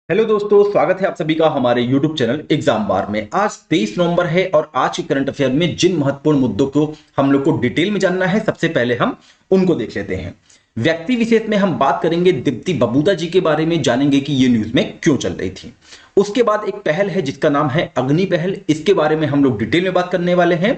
Hello दोस्तों, स्वागत है आप सभी का हमारे YouTube चैनल एग्जाम बार में। आज 23 नवंबर है और आज के करंट अफेयर में जिन महत्वपूर्ण मुद्दों को हम लोग को डिटेल में जानना है, सबसे पहले हम उनको देख लेते हैं। व्यक्ति विशेष में हम बात करेंगे दीप्ति बबूता जी के बारे में, जानेंगे कि ये न्यूज में क्यों चल रही थी। उसके बाद एक पहल है जिसका नाम है अग्नि पहल, इसके बारे में हम लोग डिटेल में बात करने वाले हैं।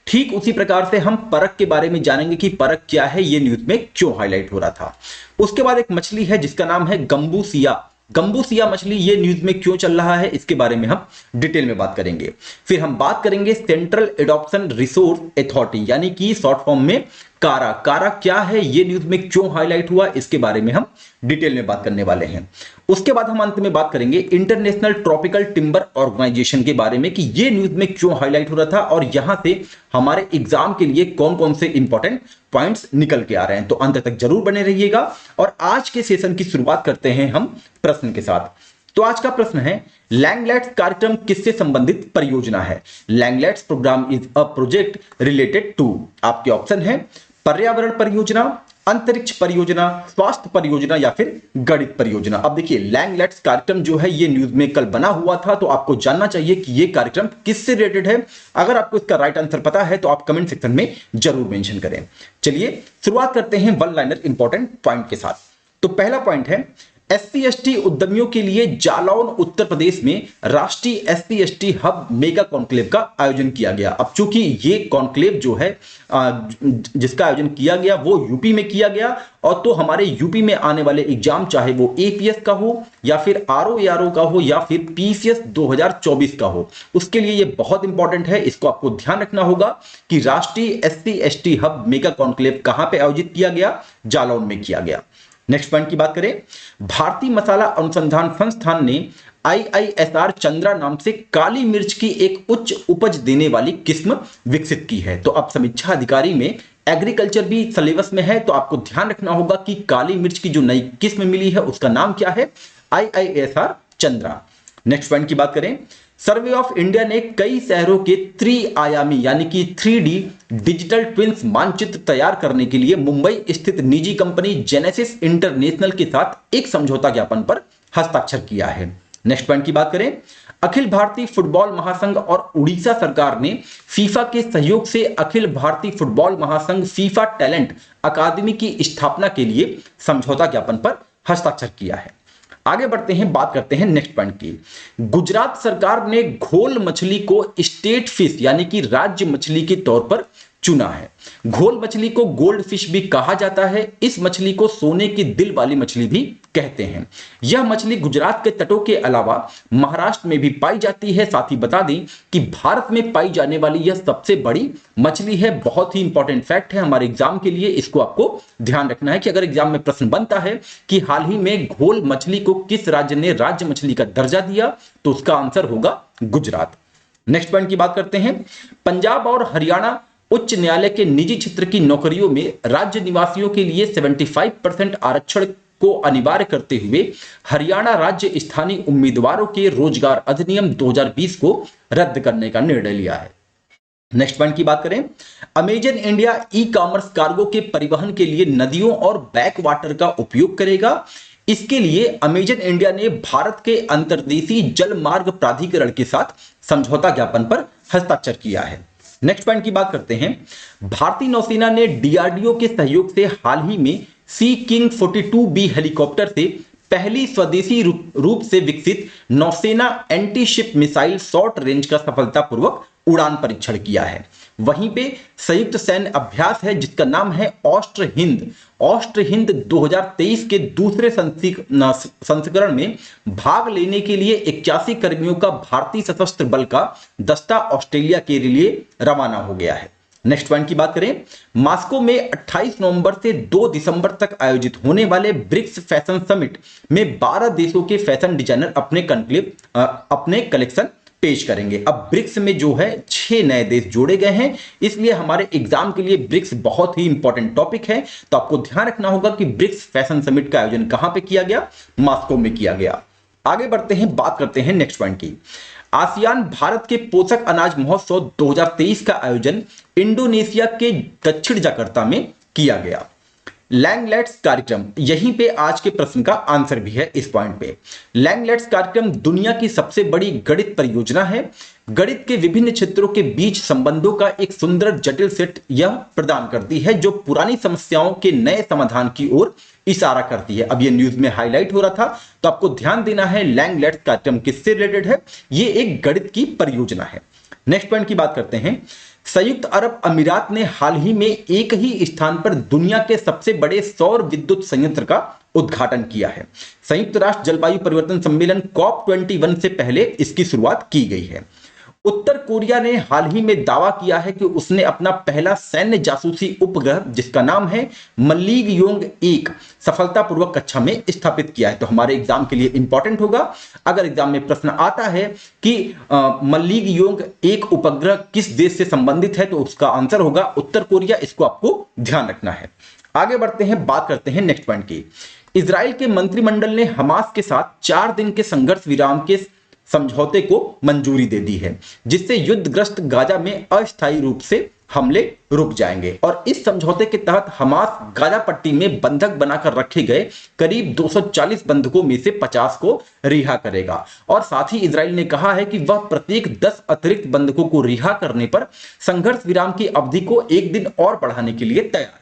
ठीक उसी प्रकार से हम परख के बारे में जानेंगे कि परख क्या है, ये न्यूज में क्यों हाईलाइट हो रहा था। उसके बाद एक मछली है जिसका नाम है गंबूसिया। गंबूसिया मछली ये न्यूज में क्यों चल रहा है, इसके बारे में हम डिटेल में बात करेंगे। फिर हम बात करेंगे सेंट्रल एडॉप्शन रिसोर्स अथॉरिटी यानी कि शॉर्ट फॉर्म में कारा। कारा क्या है, ये न्यूज में क्यों हाईलाइट हुआ, इसके बारे में हम डिटेल में बात करने वाले हैं। उसके बाद हम अंत में बात करेंगे इंटरनेशनल ट्रॉपिकल टिम्बर ऑर्गेनाइजेशन के बारे में कि ये न्यूज में क्यों हाईलाइट हो रहा था और यहां से हमारे एग्जाम के लिए कौन कौन से इंपॉर्टेंट पॉइंट्स निकल के आ रहे हैं। तो अंत तक जरूर बने रहिएगा। और आज के सेशन की शुरुआत करते हैं हम प्रश्न के साथ। तो आज का प्रश्न है, लैंगलेट्स कार्यक्रम किससे संबंधित परियोजना है? लैंगलेट्स programme is a project related to, आपके ऑप्शन है पर्यावरण परियोजना, अंतरिक्ष परियोजना, स्वास्थ्य परियोजना या फिर गणित परियोजना। अब देखिए, लैंगलेट्स कार्यक्रम जो है ये न्यूज में कल बना हुआ था, तो आपको जानना चाहिए कि ये कार्यक्रम किससे रिलेटेड है। अगर आपको इसका राइट आंसर पता है तो आप कमेंट सेक्शन में जरूर मेंशन करें। चलिए शुरुआत करते हैं वन लाइनर इंपॉर्टेंट पॉइंट के साथ। तो पहला पॉइंट है, एससी एसटी उद्यमियों के लिए जालौन उत्तर प्रदेश में राष्ट्रीय SC ST hub mega conclave का आयोजन किया गया। अब चूंकि ये कॉन्क्लेव जो है जिसका आयोजन किया गया वो यूपी में किया गया, और तो हमारे यूपी में आने वाले एग्जाम चाहे वो एपीएस का हो या फिर आरओ का हो या फिर पीसीएस 2024 का हो, उसके लिए ये बहुत इंपॉर्टेंट है। इसको आपको ध्यान रखना होगा कि राष्ट्रीय SC ST hub mega conclave कहां पे आयोजित किया गया? जालौन में किया गया। नेक्स्ट पॉइंट की बात करें, भारतीय मसाला अनुसंधान संस्थान ने आईआईएसआर चंद्रा नाम से काली मिर्च की एक उच्च उपज देने वाली किस्म विकसित की है। तो अब समीक्षा अधिकारी में एग्रीकल्चर भी सिलेबस में है, तो आपको ध्यान रखना होगा कि काली मिर्च की जो नई किस्म मिली है उसका नाम क्या है? आईआईएसआर चंद्रा। नेक्स्ट पॉइंट की बात करें, सर्वे ऑफ इंडिया ने कई शहरों के त्रिआयामी यानी कि 3D डिजिटल ट्विंस मानचित्र तैयार करने के लिए मुंबई स्थित निजी कंपनी जेनेसिस इंटरनेशनल के साथ एक समझौता ज्ञापन पर हस्ताक्षर किया है। नेक्स्ट पॉइंट की बात करें, अखिल भारतीय फुटबॉल महासंघ और उड़ीसा सरकार ने फीफा के सहयोग से अखिल भारतीय फुटबॉल महासंघ फीफा टैलेंट अकादमी की स्थापना के लिए समझौता ज्ञापन पर हस्ताक्षर किया है। आगे बढ़ते हैं, बात करते हैं नेक्स्ट पॉइंट की। गुजरात सरकार ने घोल मछली को स्टेट फिश यानी कि राज्य मछली के तौर पर चुना है। घोल मछली को गोल्ड फिश भी कहा जाता है। इस मछली को सोने की दिल वाली मछली भी कहते हैं। यह मछली गुजरात के तटों के अलावा महाराष्ट्र में भी पाई जाती है। साथ ही बता दें कि भारत में पाई जाने वाली यह सबसे बड़ी मछली है। बहुत ही इंपॉर्टेंट फैक्ट है हमारे एग्जाम के लिए, इसको आपको ध्यान रखना है कि अगर एग्जाम में प्रश्न बनता है कि हाल ही में घोल मछली को किस राज्य ने राज्य मछली का दर्जा दिया, तो उसका आंसर होगा गुजरात। नेक्स्ट पॉइंट की बात करते हैं, पंजाब और हरियाणा उच्च न्यायालय के निजी क्षेत्र की नौकरियों में राज्य निवासियों के लिए 75% आरक्षण को अनिवार्य करते हुए हरियाणा राज्य स्थानीय उम्मीदवारों के रोजगार अधिनियम 2020 को रद्द करने का निर्णय लिया है। नेक्स्ट पॉइंट की बात करें, Amazon India e commerce cargo के परिवहन के लिए नदियों और बैक वाटर का उपयोग करेगा। इसके लिए अमेजन इंडिया ने भारत के अंतर्देशीय जल मार्ग प्राधिकरण के साथ समझौता ज्ञापन पर हस्ताक्षर किया है। नेक्स्ट पॉइंट की बात करते हैं, भारतीय नौसेना ने डीआरडीओ के सहयोग से हाल ही में सी किंग 42B हेलीकॉप्टर से पहली स्वदेशी रूप से विकसित नौसेना anti ship missile short range का सफलतापूर्वक उड़ान परीक्षण किया है। वहीं पे संयुक्त सैन्य अभ्यास है जिसका नाम है ऑस्ट्र हिंद। ऑस्ट्र हिंद 2023 के दूसरे संस्करण में भाग लेने के लिए 81 कर्मियों का भारतीय सशस्त्र बल का दस्ता ऑस्ट्रेलिया के लिए रवाना हो गया है। नेक्स्ट पॉइंट की बात करें, मॉस्को में 28 नवंबर से 2 दिसंबर तक आयोजित होने वाले ब्रिक्स फैशन समिट में 12 देशों के फैशन डिजाइनर अपने कलेक्शन पेश करेंगे। अब ब्रिक्स में जो है 6 नए देश जोड़े गए हैं, इसलिए हमारे एग्जाम के लिए ब्रिक्स बहुत ही इंपॉर्टेंट टॉपिक है। तो आपको ध्यान रखना होगा कि ब्रिक्स फैशन समिट का आयोजन कहां पे किया गया? मॉस्को में किया गया। आगे बढ़ते हैं, बात करते हैं नेक्स्ट पॉइंट की। आसियान भारत के पोषक अनाज महोत्सव 2023 का आयोजन इंडोनेशिया के दक्षिण जकार्ता में किया गया। लैंगलेट्स कार्यक्रम, यहीं पे आज के प्रश्न का आंसर भी है इस पॉइंट पे। लैंगलेट्स कार्यक्रम दुनिया की सबसे बड़ी गणित परियोजना है। गणित के विभिन्न क्षेत्रों के बीच संबंधों का एक सुंदर जटिल सेट यह प्रदान करती है जो पुरानी समस्याओं के नए समाधान की ओर इशारा करती है। अब ये न्यूज में हाईलाइट हो रहा था, तो आपको ध्यान देना है लैंगलेट्स कार्यक्रम किससे रिलेटेड है, ये एक गणित की परियोजना है। नेक्स्ट पॉइंट की बात करते हैं। संयुक्त अरब अमीरात ने हाल ही में एक ही स्थान पर दुनिया के सबसे बड़े सौर विद्युत संयंत्र का उद्घाटन किया है। संयुक्त राष्ट्र जलवायु परिवर्तन सम्मेलन COP21 से पहले इसकी शुरुआत की गई है। उत्तर कोरिया ने हाल ही में दावा किया है कि उसने अपना पहला सैन्य जासूसी उपग्रह जिसका नाम है मल्लीग योंग 1 सफलतापूर्वक कक्षा में स्थापित किया है। तो हमारे एग्जाम के लिए इंपॉर्टेंट होगा, अगर एग्जाम में प्रश्न आता है कि मल्लीग योंग 1 उपग्रह किस देश से संबंधित है, तो उसका आंसर होगा उत्तर कोरिया। इसको आपको ध्यान रखना है। आगे बढ़ते हैं, बात करते हैं नेक्स्ट पॉइंट की। इजराइल के मंत्रिमंडल ने हमास के साथ 4 दिन के संघर्ष विराम के समझौते को मंजूरी दे दी है, जिससे युद्धग्रस्त गाजा में अस्थायी रूप से हमले रुक जाएंगे। और इस समझौते के तहत हमास गाजा पट्टी में बंधक बनाकर रखे गए करीब 240 बंधकों में से 50 को रिहा करेगा। और साथ ही इजराइल ने कहा है कि वह प्रत्येक 10 अतिरिक्त बंधकों को रिहा करने पर संघर्ष विराम की अवधि को 1 दिन और बढ़ाने के लिए तैयार है।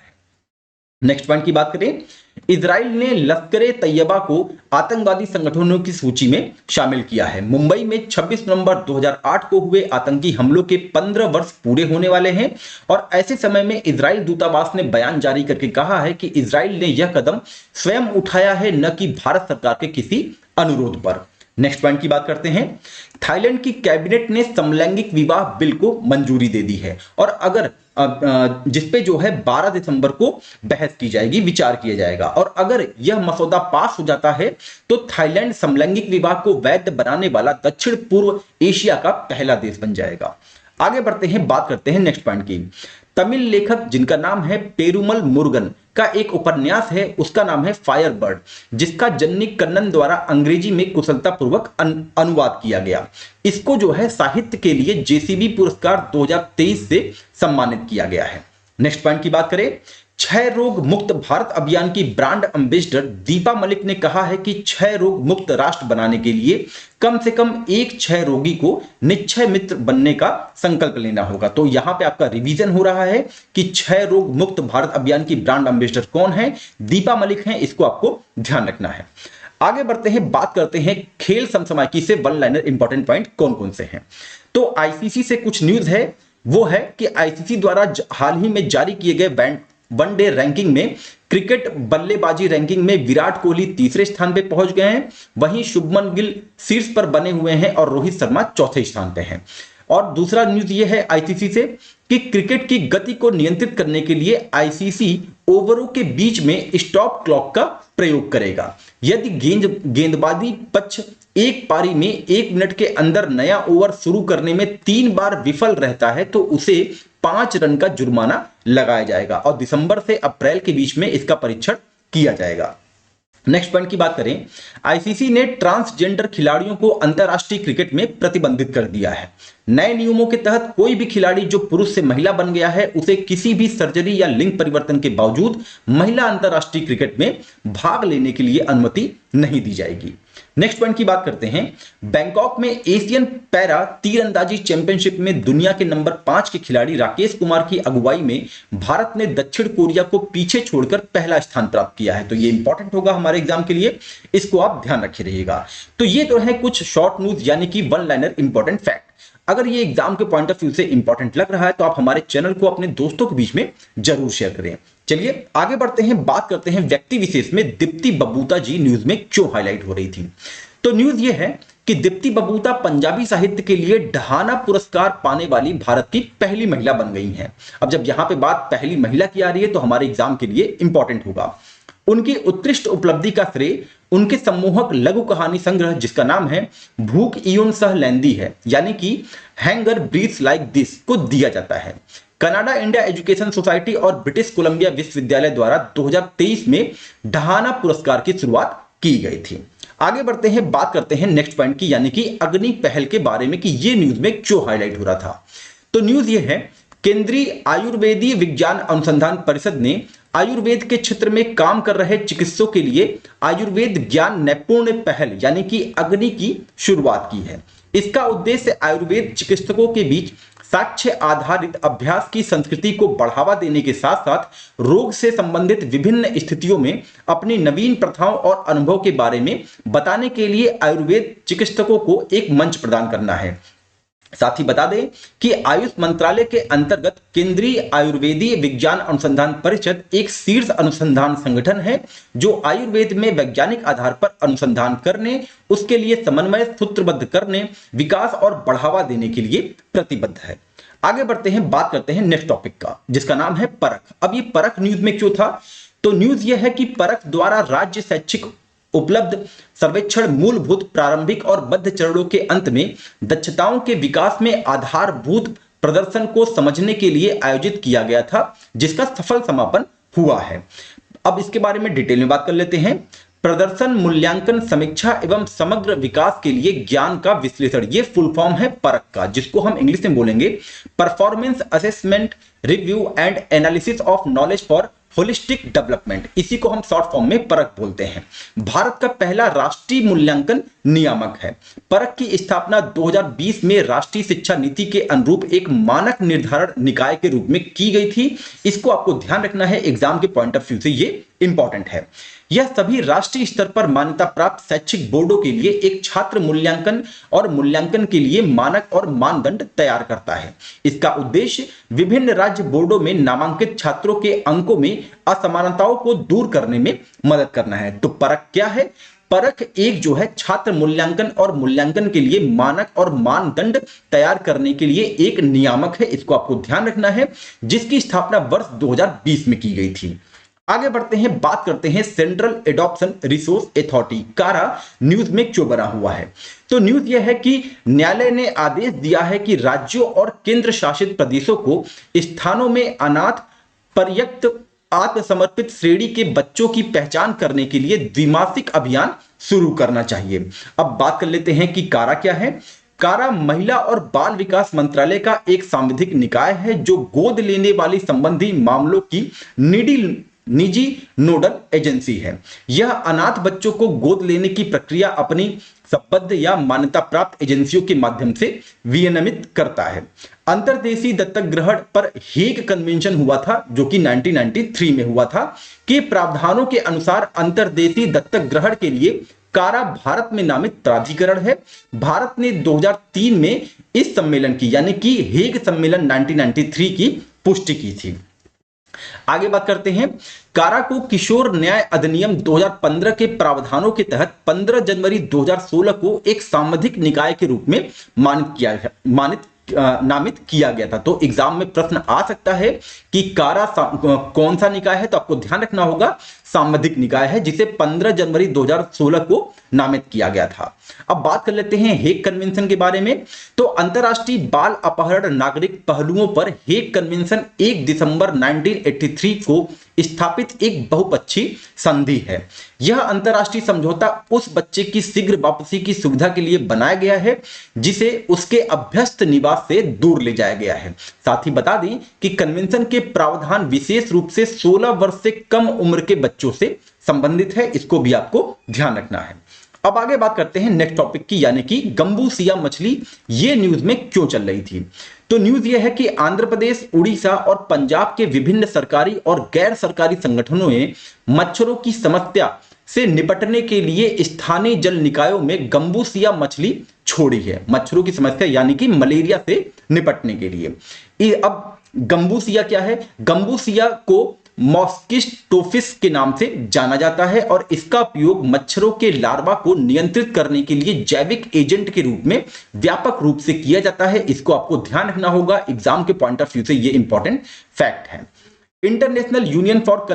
नेक्स्ट पॉइंट की बात करें, इजराइल ने लश्कर तैयबा को आतंकवादी संगठनों की सूची में शामिल किया है। मुंबई में 26 नवंबर 2008 को हुए आतंकी हमलों के 15 वर्ष पूरे होने वाले हैं और ऐसे समय में इजराइल दूतावास ने बयान जारी करके कहा है कि इजराइल ने यह कदम स्वयं उठाया है, न कि भारत सरकार के किसी अनुरोध पर। नेक्स्ट पॉइंट की बात करते हैं। थाईलैंड की कैबिनेट ने समलैंगिक विवाह बिल को मंजूरी दे दी है और अगर जिसपे जो है 12 दिसंबर को बहस की जाएगी, विचार किया जाएगा। और अगर यह मसौदा पास हो जाता है तो थाईलैंड समलैंगिक विवाह को वैध बनाने वाला दक्षिण पूर्व एशिया का पहला देश बन जाएगा। आगे बढ़ते हैं, बात करते हैं नेक्स्ट पॉइंट की। तमिल लेखक जिनका नाम है पेरुमल मुरुगन का एक उपन्यास है, उसका नाम है फायरबर्ड, जिसका जन्नी कन्नन द्वारा अंग्रेजी में कुशलतापूर्वक अनुवाद किया गया। इसको जो है साहित्य के लिए जेसीबी पुरस्कार 2023 से सम्मानित किया गया है। नेक्स्ट पॉइंट की बात करें, क्षय रोग मुक्त भारत अभियान की ब्रांड एम्बेसडर दीपा मलिक ने कहा है कि क्षय रोग मुक्त राष्ट्र बनाने के लिए कम से कम एक क्षय रोगी को निक्षय मित्र बनने का संकल्प लेना होगा। तो यहां पे आपका रिवीजन हो रहा है कि क्षय रोग मुक्त भारत अभियान की ब्रांड एम्बेसडर कौन है, दीपा मलिक हैं, इसको आपको ध्यान रखना है। आगे बढ़ते हैं, बात करते हैं खेल समसामयिकी से वन लाइनर इंपॉर्टेंट पॉइंट कौन कौन से हैं। तो आईसीसी से कुछ न्यूज है, वो है कि आईसीसी द्वारा हाल ही में जारी किए गए वनडे रैंकिंग में क्रिकेट बल्लेबाजी रैंकिंग में विराट कोहली तीसरे स्थान पे पहुंच गए हैं, वहीं शुभमन गिल शीर्ष पर बने हुए हैं और रोहित शर्मा चौथे स्थान पे हैं। और दूसरा न्यूज ये है आईसीसी से कि क्रिकेट की गति को नियंत्रित करने के लिए आईसीसी ओवरों के बीच में स्टॉप क्लॉक का प्रयोग करेगा। यदि गेंदबाजी पक्ष एक पारी में 1 मिनट के अंदर नया ओवर शुरू करने में 3 बार विफल रहता है तो उसे 5 रन का जुर्माना लगाया जाएगा और दिसंबर से अप्रैल के बीच में इसका परीक्षण किया जाएगा। नेक्स्ट पॉइंट की बात करें, आईसीसी ने ट्रांसजेंडर खिलाड़ियों को अंतरराष्ट्रीय क्रिकेट में प्रतिबंधित कर दिया है। नए नियमों के तहत कोई भी खिलाड़ी जो पुरुष से महिला बन गया है उसे किसी भी सर्जरी या लिंग परिवर्तन के बावजूद महिला अंतरराष्ट्रीय क्रिकेट में भाग लेने के लिए अनुमति नहीं दी जाएगी। नेक्स्ट पॉइंट की बात करते हैं, बैंकॉक में एशियन पैरा तीरंदाजी चैंपियनशिप में दुनिया के नंबर 5 के खिलाड़ी राकेश कुमार की अगुवाई में भारत ने दक्षिण कोरिया को पीछे छोड़कर पहला स्थान प्राप्त किया है। तो ये इंपॉर्टेंट होगा हमारे एग्जाम के लिए, इसको आप ध्यान रखे रहिएगा। तो ये तो है कुछ शॉर्ट न्यूज यानी कि वन लाइनर इंपॉर्टेंट फैक्ट। अगर ये एग्जाम के पॉइंट ऑफ व्यू से इंपॉर्टेंट लग रहा है तो आप हमारे चैनल को अपने दोस्तों के बीच में जरूर शेयर करें। चलिए आगे बढ़ते हैं, बात करते हैं व्यक्ति विशेष में दीप्ति बबूता जी न्यूज में क्यों हाईलाइट हो रही थी। तो न्यूज ये है कि दीप्ति बबूता पंजाबी साहित्य के लिए ढाना पुरस्कार पाने वाली भारत की पहली महिला बन गई हैं। अब जब यहां पे बात पहली महिला की आ रही है तो हमारे एग्जाम के लिए इंपॉर्टेंट होगा। उनकी उत्कृष्ट उपलब्धि का श्रेय उनके सम्मोहक लघु कहानी संग्रह जिसका नाम है भूख इयोन सह लैंदी है, यानी कि हैंगर ब्रीथ्स लाइक दिस को दिया जाता है। कनाडा इंडिया एजुकेशन सोसाइटी और ब्रिटिश कोलंबिया विश्वविद्यालय द्वारा 2023 में ढहाना पुरस्कार की शुरुआत की गई थी। आगे बढ़ते हैं, बात करते हैं नेक्स्ट पॉइंट की यानी कि अग्नि पहल के बारे में कि ये न्यूज में क्यों हाईलाइट हो रहा था। तो न्यूज ये है, केंद्रीय आयुर्वेदीय विज्ञान अनुसंधान परिषद ने आयुर्वेद के क्षेत्र में काम कर रहे चिकित्सकों के लिए आयुर्वेद ज्ञान नैपुण्य पहल यानी कि अग्नि की शुरुआत की है। इसका उद्देश्य आयुर्वेद चिकित्सकों के बीच साक्ष्य आधारित अभ्यास की संस्कृति को बढ़ावा देने के साथ साथ रोग से संबंधित विभिन्न स्थितियों में अपनी नवीन प्रथाओं और अनुभव के बारे में बताने के लिए आयुर्वेद चिकित्सकों को एक मंच प्रदान करना है। साथ ही बता दें कि आयुष मंत्रालय के अंतर्गत केंद्रीय आयुर्वेदीय विज्ञान अनुसंधान परिषद एक शीर्ष अनुसंधान संगठन है जो आयुर्वेद में वैज्ञानिक आधार पर अनुसंधान करने, उसके लिए समन्वय सूत्रबद्ध करने, विकास और बढ़ावा देने के लिए प्रतिबद्ध है। आगे बढ़ते हैं, बात करते हैं नेक्स्ट टॉपिक का, जिसका नाम है परख। अब ये परख न्यूज में क्यों था? तो न्यूज ये है कि परख द्वारा राज्य शैक्षिक उपलब्ध सर्वेक्षण मूलभूत, प्रारंभिक और बद्ध चरणों के अंत में दक्षताओं के विकास में आधारभूत प्रदर्शन को समझने के लिए आयोजित किया गया था, जिसका सफल समापन हुआ है। अब इसके बारे में डिटेल में बात कर लेते हैं। प्रदर्शन मूल्यांकन समीक्षा एवं समग्र विकास के लिए ज्ञान का विश्लेषण, ये फुल फॉर्म है परख का, जिसको हम इंग्लिश में बोलेंगे performance assessment review and analysis of knowledge for holistic development, इसी को हम शॉर्ट फॉर्म में परख बोलते हैं। भारत का पहला राष्ट्रीय मूल्यांकन नियामक है। परख की स्थापना 2020 में राष्ट्रीय शिक्षा नीति के अनुरूप एक मानक निर्धारण निकाय के रूप में की गई थी। इसको आपको ध्यान रखना है, एग्जाम के पॉइंट ऑफ व्यू से ये इंपॉर्टेंट है। यह सभी राष्ट्रीय स्तर पर मान्यता प्राप्त शैक्षिक बोर्डों के लिए एक छात्र मूल्यांकन और मूल्यांकन के लिए मानक और मानदंड तैयार करता है। इसका उद्देश्य विभिन्न राज्य बोर्डों में नामांकित छात्रों के अंकों में असमानताओं को दूर करने में मदद करना है। तो परख क्या है? परख एक जो है छात्र मूल्यांकन और मूल्यांकन के लिए मानक और मानदंड तैयार करने के लिए एक नियामक है। इसको आपको ध्यान रखना है, जिसकी स्थापना वर्ष 2020 में की गई थी। आगे बढ़ते हैं, बात करते हैं सेंट्रल एडॉप्शन रिसोर्स अथॉरिटी कारा न्यूज में क्यों बना हुआ है। तो न्यूज यह है कि न्यायालय ने आदेश दिया है कि राज्यों और केंद्र शासित प्रदेशों को स्थानों में अनाथ पर्याप्त आत्मसमर्पित श्रेणी के बच्चों की पहचान करने के लिए द्विमासिक अभियान शुरू करना चाहिए। अब बात कर लेते हैं कि कारा क्या है। कारा महिला और बाल विकास मंत्रालय का एक सांविधिक निकाय है जो गोद लेने वाली संबंधी मामलों की निजी नोडल एजेंसी है। यह अनाथ बच्चों को गोद लेने की प्रक्रिया अपनी संबद्ध या मान्यता प्राप्त एजेंसियों के माध्यम से विनियमित करता है। अंतर्देशीय दत्तक ग्रहण पर हेग कन्वेंशन हुआ था, जो कि 1993 में हुआ था, के प्रावधानों के अनुसार अंतर्देशीय दत्तक ग्रहण के लिए कारा भारत में नामित प्राधिकरण है। भारत ने 2003 में इस सम्मेलन की यानी कि हेग सम्मेलन 1993 की पुष्टि की थी। आगे बात करते हैं, कारा को किशोर न्याय अधिनियम 2015 के प्रावधानों के तहत 15 जनवरी 2016 को एक सांविधिक निकाय के रूप में नामित किया गया था। तो एग्जाम में प्रश्न आ सकता है कि कारा कौन सा निकाय है, तो आपको ध्यान रखना होगा सांविधिक निकाय है, जिसे 15 जनवरी 2016 को नामित किया गया था। अब बात कर लेते हैं हेग कन्वेंशन के बारे में। तो अंतरराष्ट्रीय बाल अपहरण नागरिक पहलुओं पर हेग कन्वेंशन 1 दिसंबर 1983 को स्थापित एक बहुपक्षीय संधि है। यह अंतरराष्ट्रीय समझौता उस बच्चे की शीघ्र वापसी की सुविधा के लिए बनाया गया है जिसे उसके अभ्यस्त निवास से दूर ले जाया गया है। साथ ही बता दें कि कन्वेंशन के प्रावधान विशेष रूप से 16 वर्ष से कम उम्र के बच्चों से संबंधित है। इसको भी आपको ध्यान रखना है। अब आगे बात करते हैं नेक्स्ट टॉपिक की, यानी कि गंबूसिया मछली ये न्यूज में क्यों चल रही थी। तो न्यूज ये है कि आंध्र प्रदेश, उड़ीसा और पंजाब के विभिन्न सरकारी और गैर सरकारी संगठनों ने मच्छरों की समस्या से निपटने के लिए स्थानीय जल निकायों में गंबूसिया मछली छोड़ी है। मच्छरों की समस्या यानी कि मलेरिया से निपटने के लिए। अब गंबूसिया क्या है? गंबूसिया को मॉस्किटोफिस के नाम से जाना जाता है और इसका उपयोग मच्छरों के लार्वा को नियंत्रित करने के लिए जैविक एजेंट के रूप में व्यापक रूप से किया जाता है। इसको आपको ध्यान रखना होगा, एग्जाम के पॉइंट ऑफ व्यू से ये इंपॉर्टेंट फैक्ट है। International union for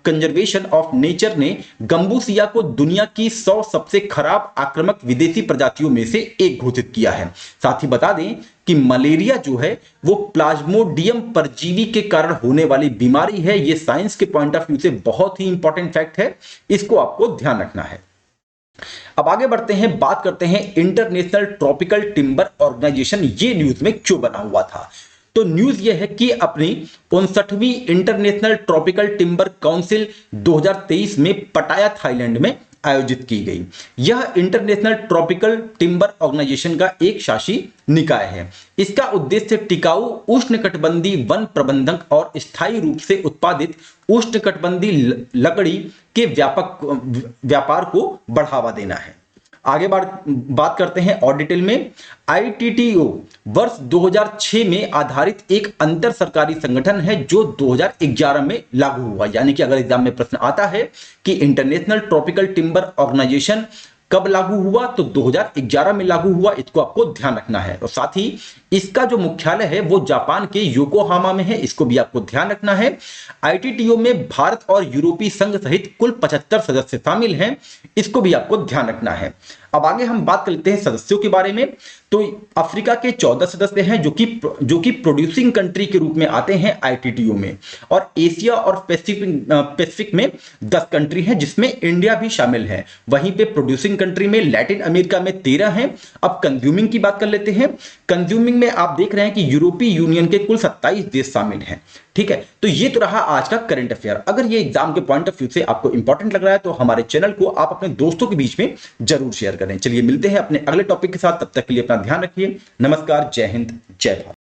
conservation of nature ने गंबूसिया को दुनिया की 100 सबसे खराब आक्रामक विदेशी प्रजातियों में से एक घोषित किया है। साथ ही बता दें कि मलेरिया जो है वो प्लाज्मोडियम परजीवी के कारण होने वाली बीमारी है। ये साइंस के पॉइंट ऑफ व्यू से बहुत ही इंपॉर्टेंट फैक्ट है, इसको आपको ध्यान रखना है। अब आगे बढ़ते हैं, बात करते हैं इंटरनेशनल ट्रॉपिकल टिम्बर ऑर्गेनाइजेशन ये न्यूज में क्यों बना हुआ था। तो न्यूज यह है कि अपनी 59वीं इंटरनेशनल ट्रॉपिकल टिम्बर काउंसिल 2023 में पटाया थाईलैंड में आयोजित की गई। यह इंटरनेशनल ट्रॉपिकल टिम्बर ऑर्गेनाइजेशन का एक शासी निकाय है। इसका उद्देश्य टिकाऊ उष्णकटिबंधीय वन प्रबंधन और स्थायी रूप से उत्पादित उष्णकटिबंधीय लकड़ी के व्यापार को बढ़ावा देना है। आगे बात करते हैं और डिटेल में। आईटीटीओ वर्ष 2006 में आधारित एक अंतर सरकारी संगठन है जो 2011 में लागू हुआ। यानी कि अगर एग्जाम में प्रश्न आता है कि इंटरनेशनल ट्रॉपिकल टिम्बर ऑर्गेनाइजेशन कब लागू हुआ, तो 2011 में लागू हुआ। इसको आपको ध्यान रखना है। और साथ ही इसका जो मुख्यालय है वो जापान के योकोहामा में है, इसको भी आपको ध्यान रखना है। आईटीटीओ में भारत और यूरोपीय संघ सहित कुल 75 सदस्य शामिल हैं, इसको भी आपको ध्यान रखना है। अब आगे हम बात कर लेते हैं सदस्यों के बारे में। तो अफ्रीका के 14 सदस्य हैं जो कि प्रोड्यूसिंग कंट्री के रूप में आते हैं आईटीटीओ में, और एशिया और पैसिफिक में 10 कंट्री हैं जिसमें इंडिया भी शामिल है। वहीं पे प्रोड्यूसिंग कंट्री में लैटिन अमेरिका में 13 हैं। अब कंज्यूमिंग की बात कर लेते हैं। कंज्यूमिंग में आप देख रहे हैं कि यूरोपीय यूनियन के कुल 27 देश शामिल हैं। ठीक है, तो ये तो रहा आज का करंट अफेयर। अगर ये एग्जाम के पॉइंट ऑफ व्यू से आपको इंपॉर्टेंट लग रहा है तो हमारे चैनल को आप अपने दोस्तों के बीच में जरूर शेयर करें। चलिए मिलते हैं अपने अगले टॉपिक के साथ, तब तक के लिए अपना ध्यान रखिए। नमस्कार, जय हिंद, जय भारत।